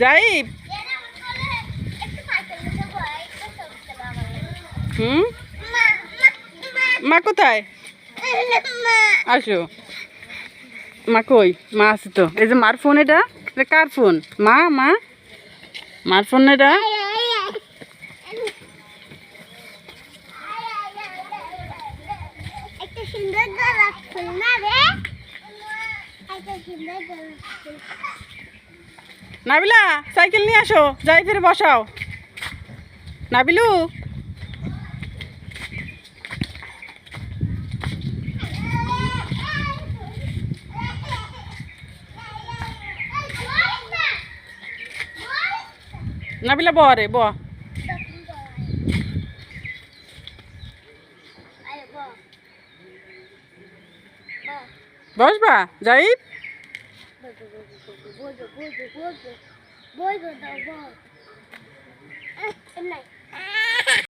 যাইব মা কোথায় আসো মা কই মা আছে তো এই যে মার ফোন এটা কার ফোন মা মা মার ফোন এটা নাবিলা সাইকেল নিয়ে আসো যাই ফিরে বসাও নাবিলু নাবিলা ব রে ব বসবা যাই Boy,